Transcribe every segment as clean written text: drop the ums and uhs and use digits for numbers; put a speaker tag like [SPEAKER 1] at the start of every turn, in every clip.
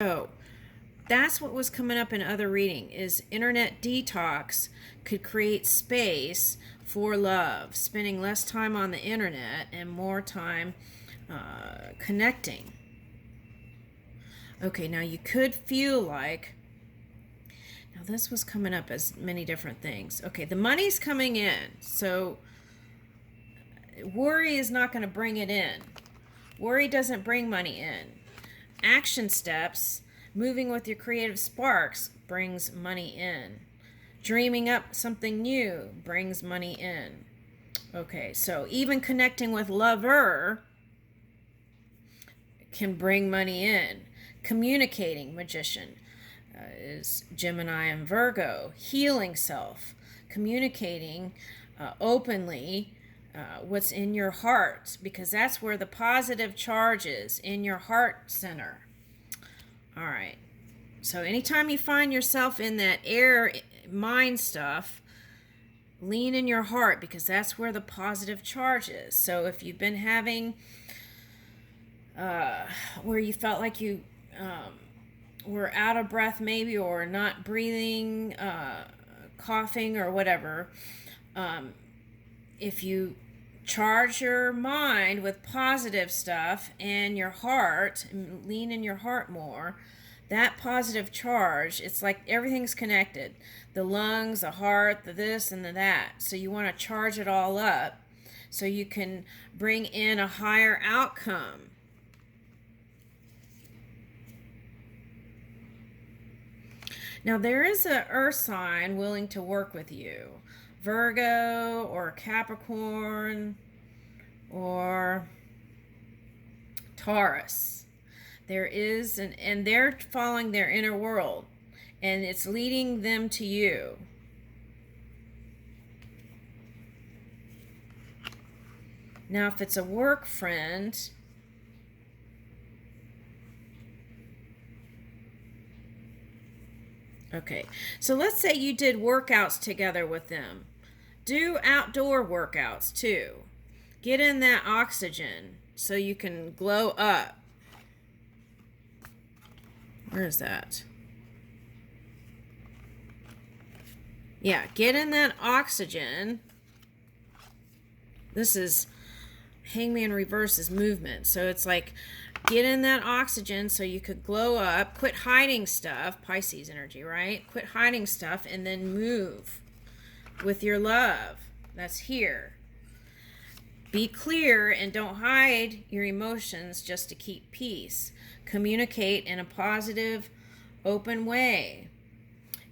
[SPEAKER 1] So that's what was coming up in other reading, is internet detox could create space for love, spending less time on the internet and more time connecting. Okay, now you could feel like, now this was coming up as many different things. Okay, the money's coming in, so worry is not going to bring it in. Worry doesn't bring money in. Action steps, moving with your creative sparks, brings money in. Dreaming up something new brings money in. Okay, so even connecting with lover can bring money in. Communicating, magician, is Gemini and Virgo. Healing self, communicating openly what's in your heart, because that's where the positive charge is, in your heart center. All right. So anytime you find yourself in that air mind stuff, lean in your heart, because that's where the positive charge is. So if you've been having where you felt like you were out of breath maybe, or not breathing, coughing or whatever, if you charge your mind with positive stuff and your heart, and lean in your heart more, that positive charge, it's like everything's connected. The lungs, the heart, the this and the that. So you want to charge it all up so you can bring in a higher outcome. Now there is an earth sign willing to work with you. Virgo or Capricorn or Taurus. There is, and they're following their inner world, and it's leading them to you. Now, if it's a work friend, okay, so let's say you did workouts together with them. Do outdoor workouts too. Get in that oxygen so you can glow up. Where is that? Yeah, get in that oxygen. This is Hangman reverses movement. So it's like, get in that oxygen so you could glow up. Quit hiding stuff. Pisces energy, right? Quit hiding stuff and then move with your love. That's here. Be clear and don't hide your emotions just to keep peace. Communicate in a positive, open way.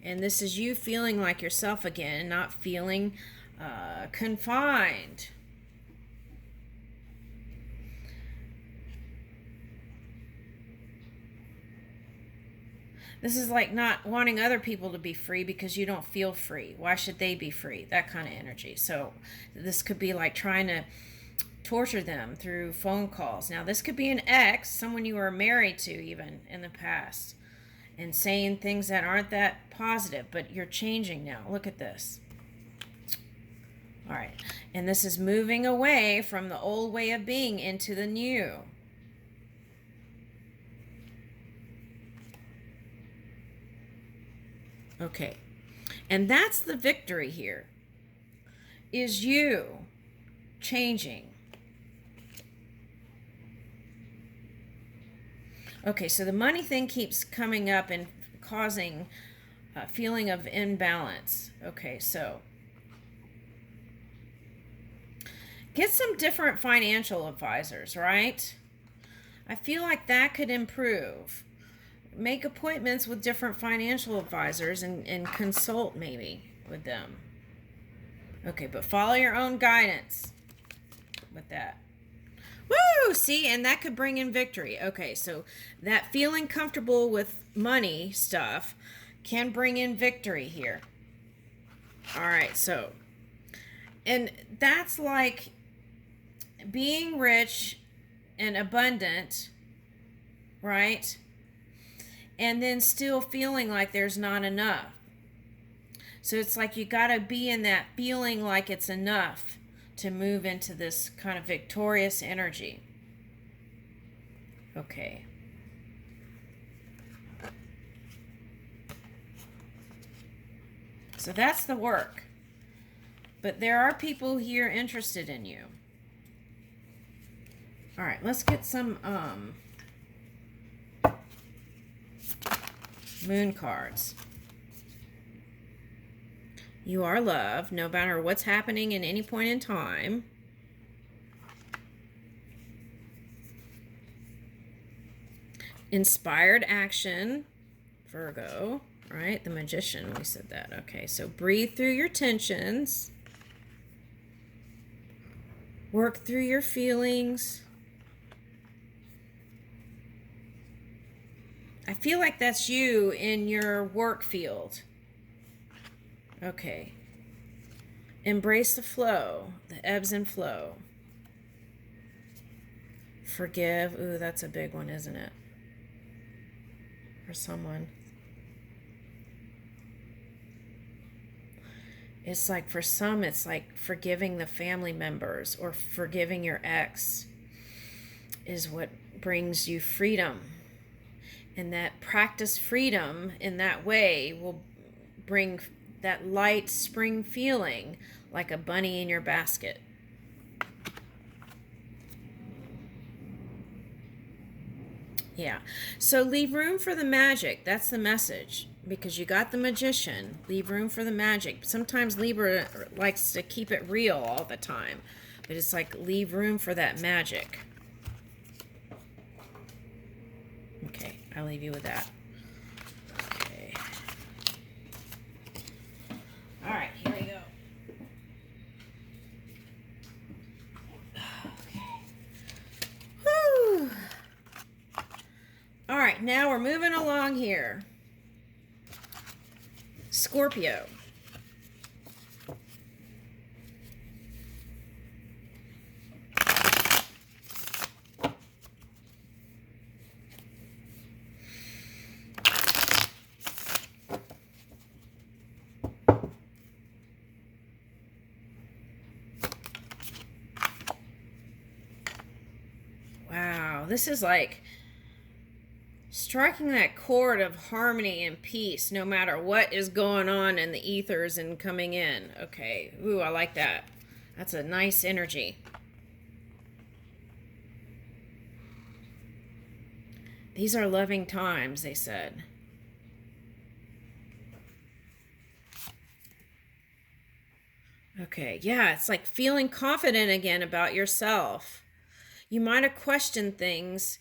[SPEAKER 1] And this is you feeling like yourself again, not feeling confined. This is like not wanting other people to be free because you don't feel free. Why should they be free? That kind of energy. So this could be like trying to torture them through phone calls. Now this could be an ex, someone you were married to even in the past, and saying things that aren't that positive, but you're changing now. Look at this. All right. And this is moving away from the old way of being into the new. Okay. And that's the victory here, is you changing. Okay, so the money thing keeps coming up and causing a feeling of imbalance. Okay, so get some different financial advisors, right? I feel like that could improve. Make appointments with different financial advisors and consult maybe with them. Okay, but follow your own guidance with that. Woo! See, and that could bring in victory. Okay, so that feeling comfortable with money stuff can bring in victory here. All right, so, and that's like being rich and abundant, right? And then still feeling like there's not enough. So it's like you got to be in that feeling like it's enough to move into this kind of victorious energy. Okay. So that's the work. But there are people here interested in you. All right, let's get some moon cards. You are loved, no matter what's happening in any point in time. Inspired action, Virgo, right? The Magician, we said that. Okay, so breathe through your tensions. Work through your feelings. I feel like that's you in your work field. Okay. Embrace the flow, the ebbs and flow. Forgive. Ooh, that's a big one, isn't it? For someone. It's like for some, it's like forgiving the family members or forgiving your ex is what brings you freedom. And that practice freedom in that way will bring that light spring feeling like a bunny in your basket. Yeah. So leave room for the magic. That's the message. Because you got the Magician. Leave room for the magic. Sometimes Libra likes to keep it real all the time. But it's like leave room for that magic. Okay. I'll leave you with that. Okay. All right. Here we go. Okay. Whew. All right. Now we're moving along here. Scorpio. Wow, this is like striking that chord of harmony and peace no matter what is going on in the ethers and coming in. Okay. Ooh, I like that. That's a nice energy. These are loving times, they said. Okay. Yeah, it's like feeling confident again about yourself. You might have questioned things,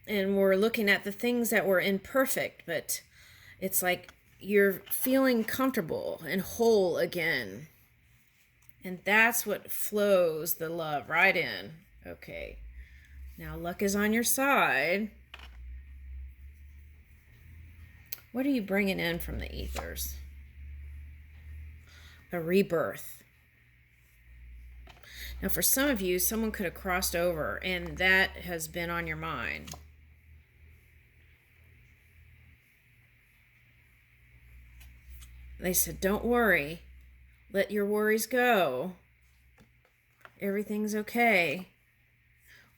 [SPEAKER 1] and we're looking at the things that were imperfect, but it's like you're feeling comfortable and whole again. And that's what flows the love right in. Okay. Now luck is on your side. What are you bringing in from the ethers? A rebirth. Now for some of you, someone could have crossed over and that has been on your mind. They said, don't worry. Let your worries go. Everything's okay.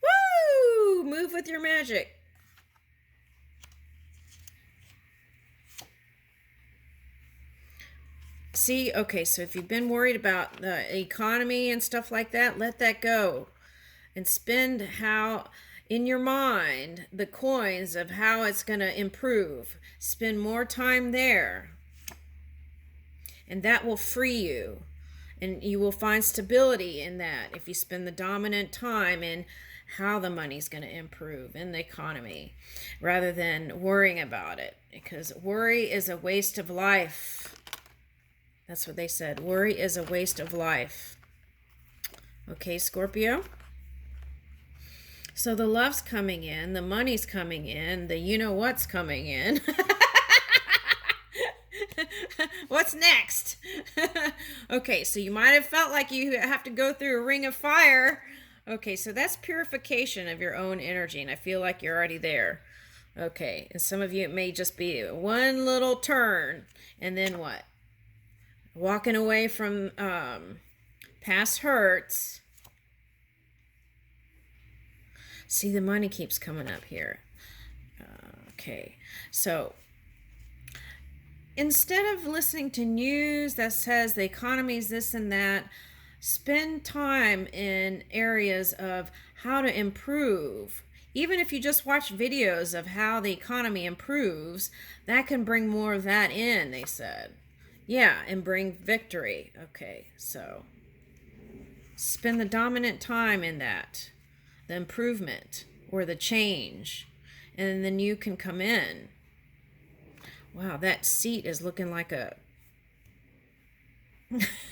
[SPEAKER 1] Woo! Move with your magic. See, okay, so if you've been worried about the economy and stuff like that, let that go. And spend how, in your mind, the coins of how it's going to improve. Spend more time there. And that will free you. And you will find stability in that if you spend the dominant time in how the money's going to improve in the economy rather than worrying about it. Because worry is a waste of life. That's what they said. Worry is a waste of life. Okay, Scorpio? So the love's coming in, the money's coming in, the you-know-what's coming in. What's next? Okay, so you might have felt like you have to go through a ring of fire. Okay, so that's purification of your own energy, and I feel like you're already there. Okay, and some of you, it may just be one little turn, and then what? Walking away from past hurts. See, the money keeps coming up here. Okay, so instead of listening to news that says the economy is this and that, spend time in areas of how to improve. Even if you just watch videos of how the economy improves, that can bring more of that in, they said. Yeah, and bring victory. Okay, so spend the dominant time in that, the improvement or the change, and then you can come in. Wow, that seat is looking like a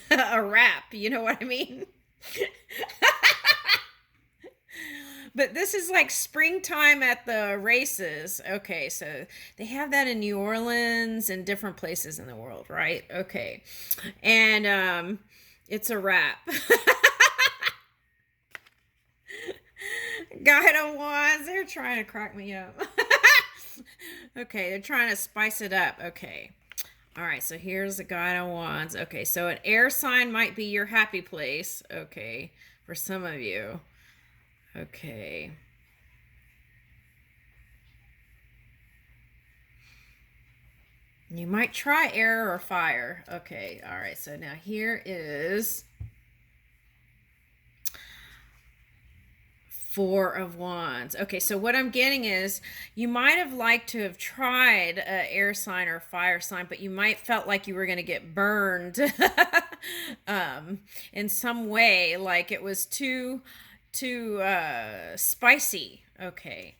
[SPEAKER 1] a wrap, you know what I mean? But this is like springtime at the races. Okay, so they have that in New Orleans and different places in the world, right? Okay. And it's a wrap. Guide of Wands, they're trying to crack me up. Okay, they're trying to spice it up. Okay. All right, so here's the Guide of Wands. Okay, so an air sign might be your happy place. Okay, for some of you. Okay. You might try air or fire. Okay, all right, so now here is Four of Wands. Okay, so what I'm getting is you might have liked to have tried a air sign or fire sign, but you might felt like you were going to get burned in some way, like it was too spicy. Okay.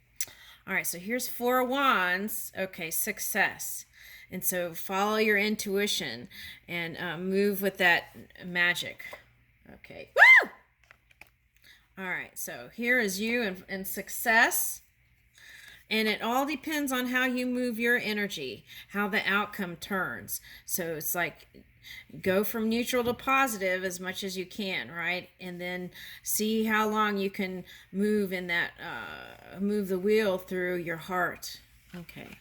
[SPEAKER 1] All right, so here's Four of Wands. Okay, success. And so follow your intuition and move with that magic. Okay. Woo! All right, so here is you in success. And it all depends on how you move your energy, how the outcome turns. So it's like go from neutral to positive as much as you can, right? And then see how long you can move in that, move the wheel through your heart. Okay,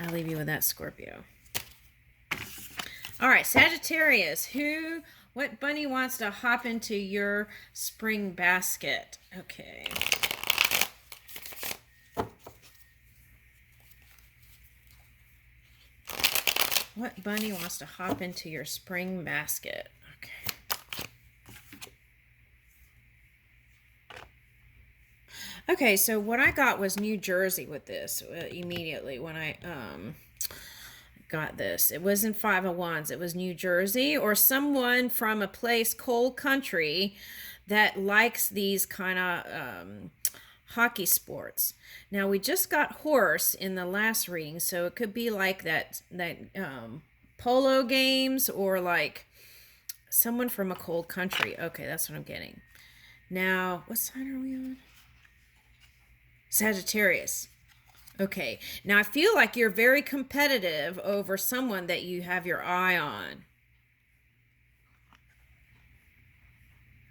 [SPEAKER 1] I'll leave you with that, Scorpio. All right, Sagittarius, what bunny wants to hop into your spring basket? Okay. What bunny wants to hop into your spring basket? Okay. Okay, so what I got was New Jersey with this immediately when I got this. It wasn't Five of Wands. It was New Jersey or someone from a place, cold country, that likes these kind of hockey sports. Now we just got horse in the last reading, so it could be like that polo games or like someone from a cold country. Okay, that's what I'm getting. Now, what sign are we on? Sagittarius. Okay, now I feel like you're very competitive over someone that you have your eye on.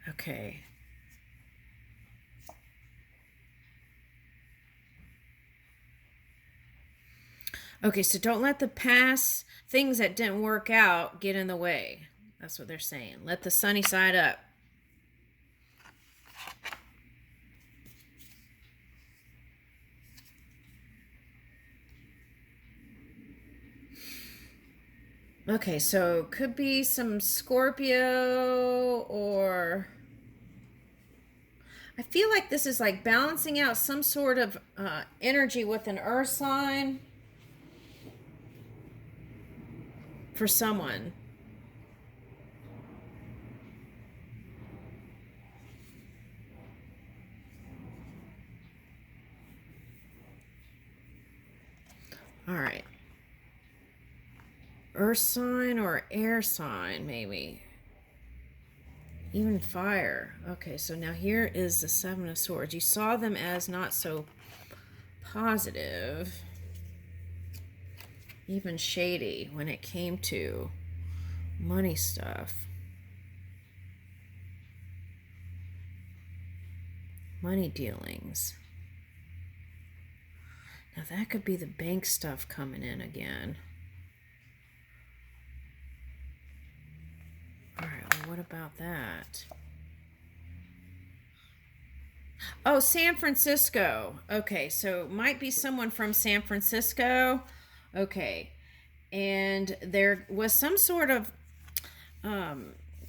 [SPEAKER 1] Okay. Okay, so don't let the past things that didn't work out get in the way. That's what they're saying. Let the sunny side up. Okay, so could be some Scorpio or... I feel like this is like balancing out some sort of energy with an earth sign for someone. All right. Earth sign or air sign, maybe. Even fire. Okay, so now here is the Seven of Swords. You saw them as not so positive, even shady when it came to money stuff. Money dealings. Now that could be the bank stuff coming in again. All right, well, what about that? Oh, San Francisco. Okay, so might be someone from San Francisco. Okay. And there was some sort of,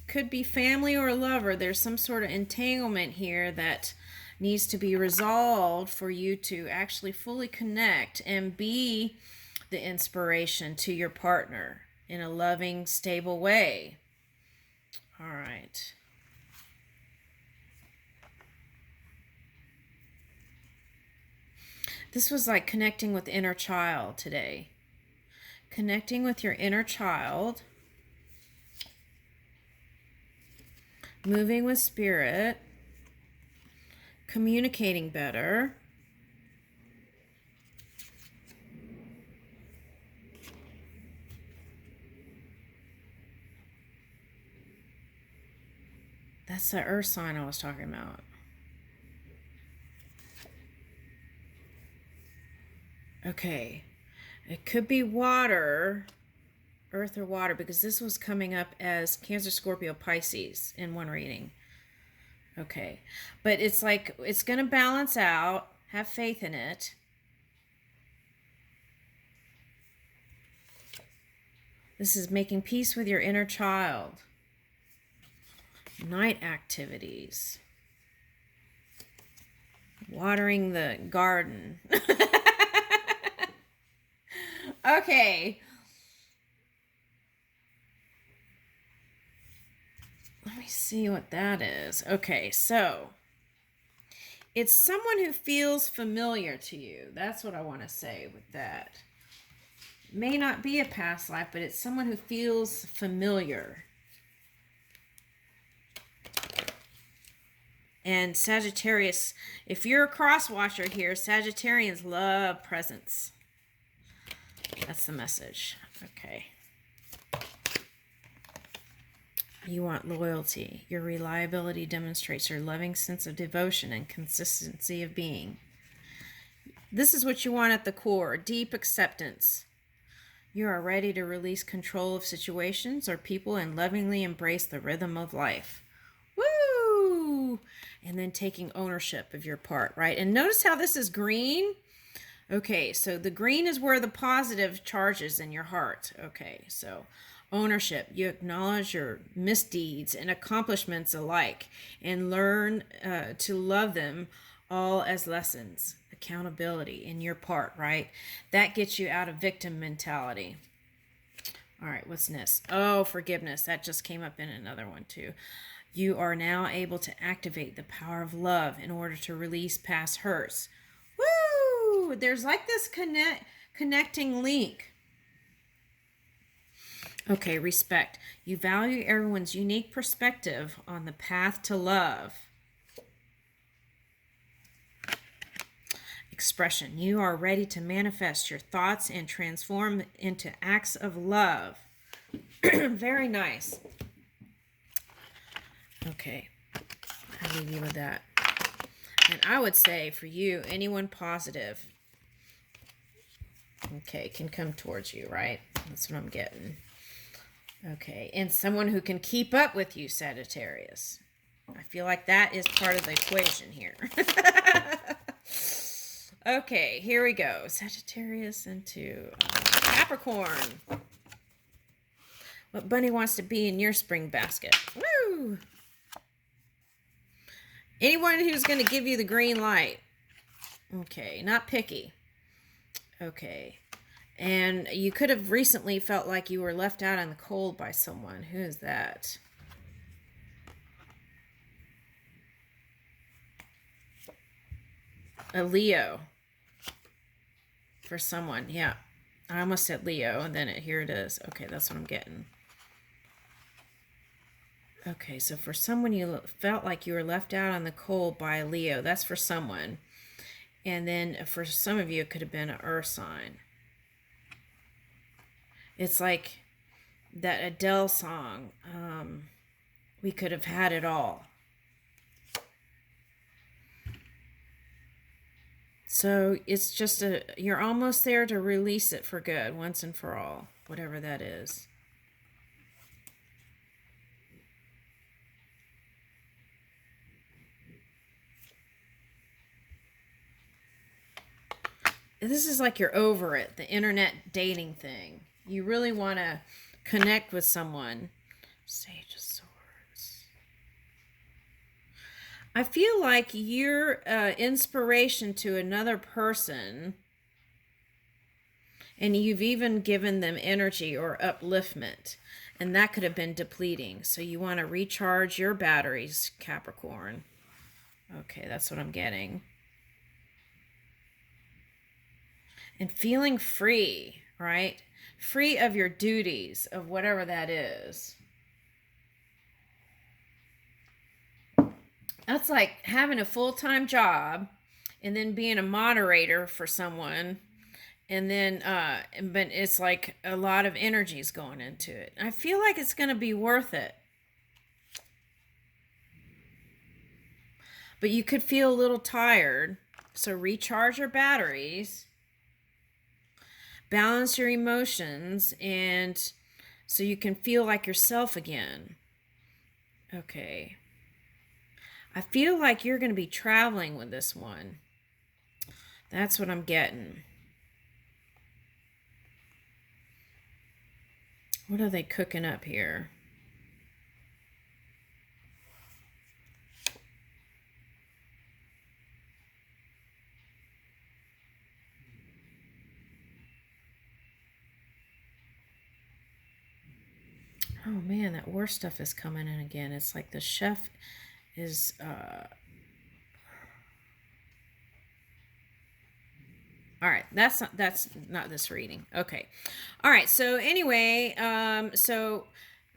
[SPEAKER 1] could be family or lover. There's some sort of entanglement here that needs to be resolved for you to actually fully connect and be the inspiration to your partner in a loving, stable way. All right. This was like connecting with inner child today. Connecting with your inner child. Moving with spirit. Communicating better. That's the earth sign I was talking about. Okay. It could be water, earth or water, because this was coming up as Cancer, Scorpio, Pisces in one reading. Okay. But it's like, it's going to balance out. Have faith in it. This is making peace with your inner child. Night activities. Watering the garden. Okay. Let me see what that is. Okay, so it's someone who feels familiar to you. That's what I want to say with that. May not be a past life, but it's someone who feels familiar. And Sagittarius, if you're a cross-watcher here, Sagittarians love presents. That's the message. Okay. You want loyalty. Your reliability demonstrates your loving sense of devotion and consistency of being. This is what you want at the core. Deep acceptance. You are ready to release control of situations or people and lovingly embrace the rhythm of life. Woo! And then taking ownership of your part, right? And notice how this is green. Okay, so the green is where the positive charges in your heart. Okay, so ownership. You acknowledge your misdeeds and accomplishments alike and learn to love them all as lessons. Accountability in your part, right? That gets you out of victim mentality. All right, what's next? Oh, forgiveness. That just came up in another one too. You are now able to activate the power of love in order to release past hurts. Woo! There's like this connecting link. Okay, respect. You value everyone's unique perspective on the path to love. Expression. You are ready to manifest your thoughts and transform into acts of love. Very nice. Okay, I'll leave you with that. And I would say for you, anyone positive, okay, can come towards you, right? That's what I'm getting. Okay, and someone who can keep up with you, Sagittarius. I feel like that is part of the equation here. Okay, here we go. Sagittarius into Capricorn. What bunny wants to be in your spring basket? Woo! Anyone who's going to give you the green light. Okay, not picky. Okay. And you could have recently felt like you were left out in the cold by someone. Who is that? A Leo. For someone, yeah. I almost said Leo, and then here it is. Okay, that's what I'm getting. Okay, so for someone you felt like you were left out on the cold by a Leo. That's for someone. And then for some of you, it could have been an earth sign. It's like that Adele song, We Could Have Had It All. So it's just you're almost there to release it for good, once and for all, whatever that is. This is like you're over it, the internet dating thing. You really want to connect with someone. Sage of Swords. I feel like you're inspiration to another person, and you've even given them energy or upliftment, and that could have been depleting. So you want to recharge your batteries, Capricorn. Okay, that's what I'm getting. And feeling free, right? Free of your duties, of whatever that is. That's like having a full-time job and then being a moderator for someone, and then but it's like a lot of energy is going into it. I feel like it's going to be worth it. But you could feel a little tired, so recharge your batteries, balance your emotions, and so you can feel like yourself again. Okay. I feel like you're going to be traveling with this one. That's what I'm getting. What are they cooking up here? Oh man, that war stuff is coming in again. It's like the chef is all right, that's not this reading. Okay. All right, so anyway, so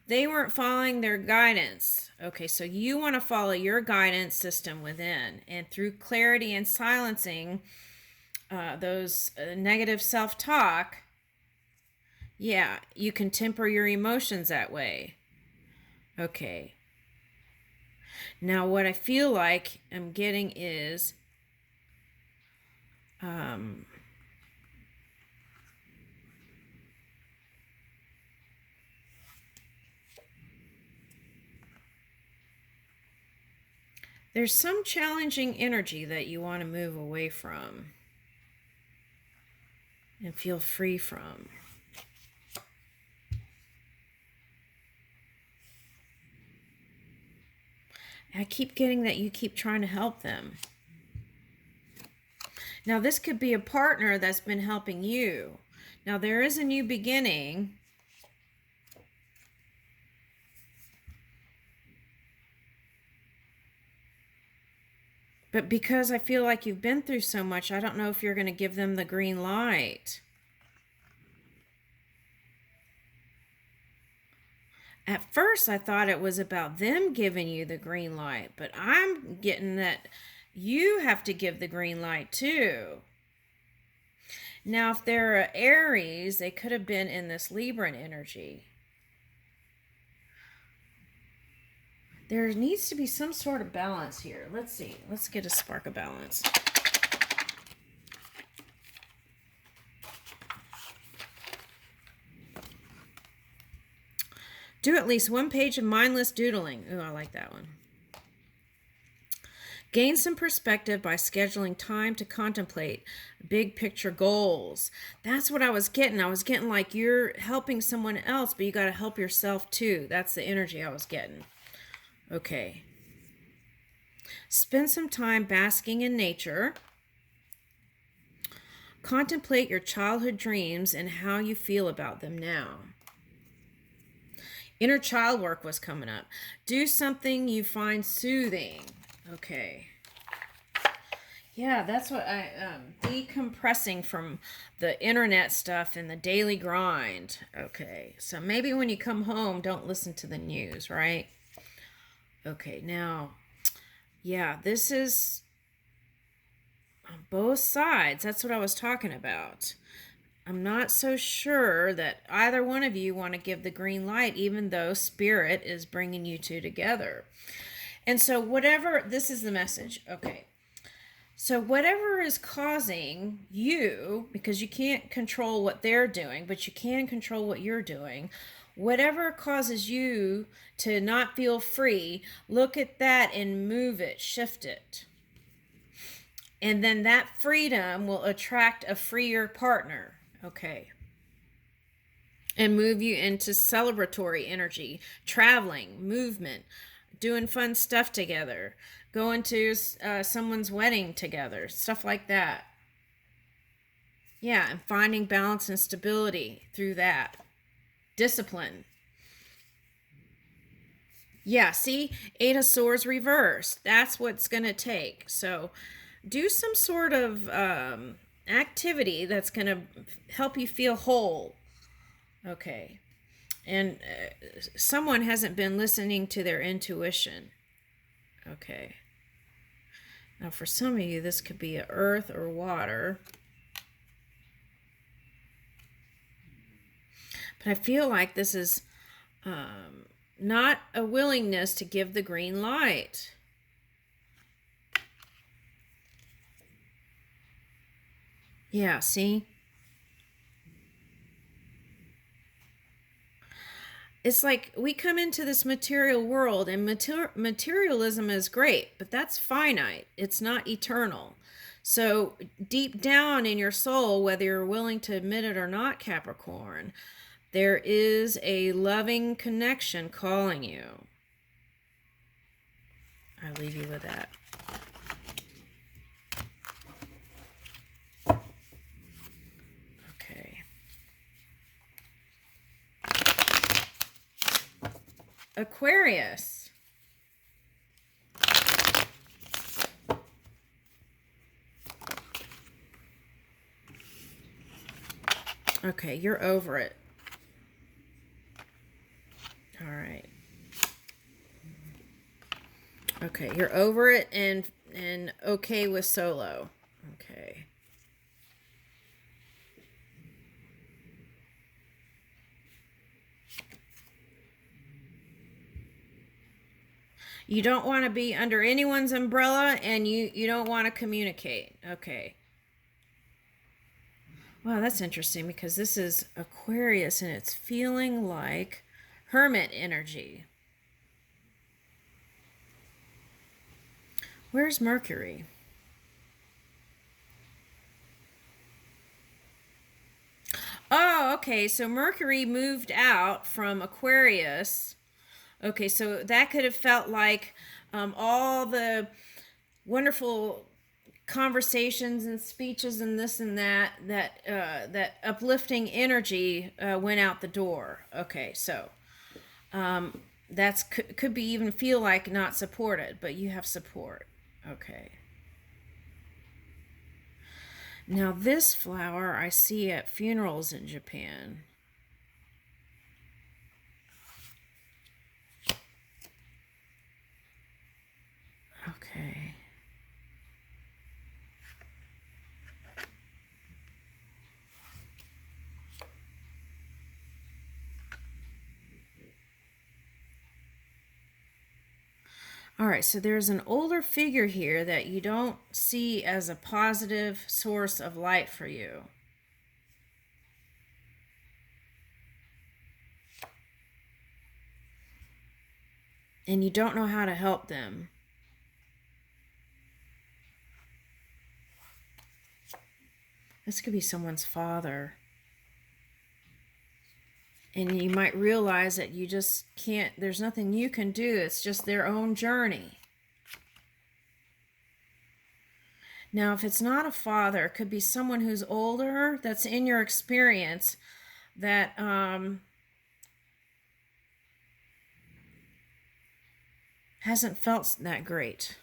[SPEAKER 1] they weren't following their guidance. Okay, so you want to follow your guidance system within, and through clarity and silencing those negative self-talk, yeah, you can temper your emotions that way. Okay. Now, what I feel like I'm getting is there's some challenging energy that you want to move away from and feel free from. I keep getting that you keep trying to help them. Now, this could be a partner that's been helping you. Now, there is a new beginning. But because I feel like you've been through so much, I don't know if you're going to give them the green light. At first, I thought it was about them giving you the green light, but I'm getting that you have to give the green light too. Now, if they're Aries, they could have been in this Libran energy. There needs to be some sort of balance here. Let's see. Let's get a spark of balance. Do at least one page of mindless doodling. Ooh, I like that one. Gain some perspective by scheduling time to contemplate big picture goals. That's what I was getting. I was getting like you're helping someone else, but you got to help yourself too. That's the energy I was getting. Okay. Spend some time basking in nature. Contemplate your childhood dreams and how you feel about them now. Inner child work was coming up. Do something you find soothing. Okay. Yeah, that's what decompressing from the internet stuff and the daily grind. Okay. So maybe when you come home, don't listen to the news, right? Okay, now, yeah, this is on both sides. That's what I was talking about. I'm not so sure that either one of you want to give the green light, even though Spirit is bringing you two together. And so whatever, this is the message. Okay. So whatever is causing you, because you can't control what they're doing, but you can control what you're doing, whatever causes you to not feel free, look at that and move it, shift it. And then that freedom will attract a freer partner. Okay. and move you into celebratory energy, traveling, movement, doing fun stuff together, going to someone's wedding together, stuff like that. Yeah, and finding balance and stability through that. Discipline. Yeah, see, Eight of Swords reversed. That's what's going to take. So do some sort of activity that's going to help you feel whole. Okay. And someone hasn't been listening to their intuition. Okay. Now, for some of you, this could be earth or water. But I feel like this is not a willingness to give the green light. Yeah, see? It's like we come into this material world, and materialism is great, but that's finite. It's not eternal. So deep down in your soul, whether you're willing to admit it or not, Capricorn, there is a loving connection calling you. I'll leave you with that. Okay. Aquarius. Okay, you're over it. All right. Okay, you're over it and okay with solo. Okay. You don't want to be under anyone's umbrella, and you don't want to communicate. Okay. Wow, that's interesting because this is Aquarius and it's feeling like hermit energy. Where's Mercury? Oh, okay. So Mercury moved out from Aquarius. Okay, so that could have felt like all the wonderful conversations and speeches and this and that uplifting energy went out the door. Okay, so that's could be even feel like not supported, but you have support. Okay. Now this flower I see at funerals in Japan. Okay. All right, so there's an older figure here that you don't see as a positive source of light for you. And you don't know how to help them. This could be someone's father. And you might realize that you just can't, there's nothing you can do. It's just their own journey. Now, if it's not a father, it could be someone who's older that's in your experience that hasn't felt that great.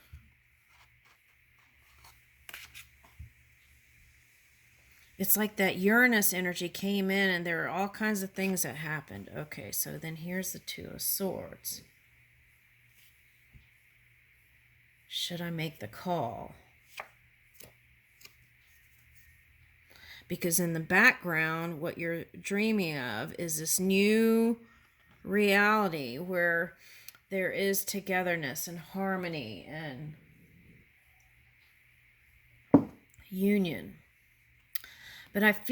[SPEAKER 1] It's like that Uranus energy came in and there are all kinds of things that happened. Okay, so then here's the Two of Swords. Should I make the call? Because in the background, what you're dreaming of is this new reality where there is togetherness and harmony and union. But I feel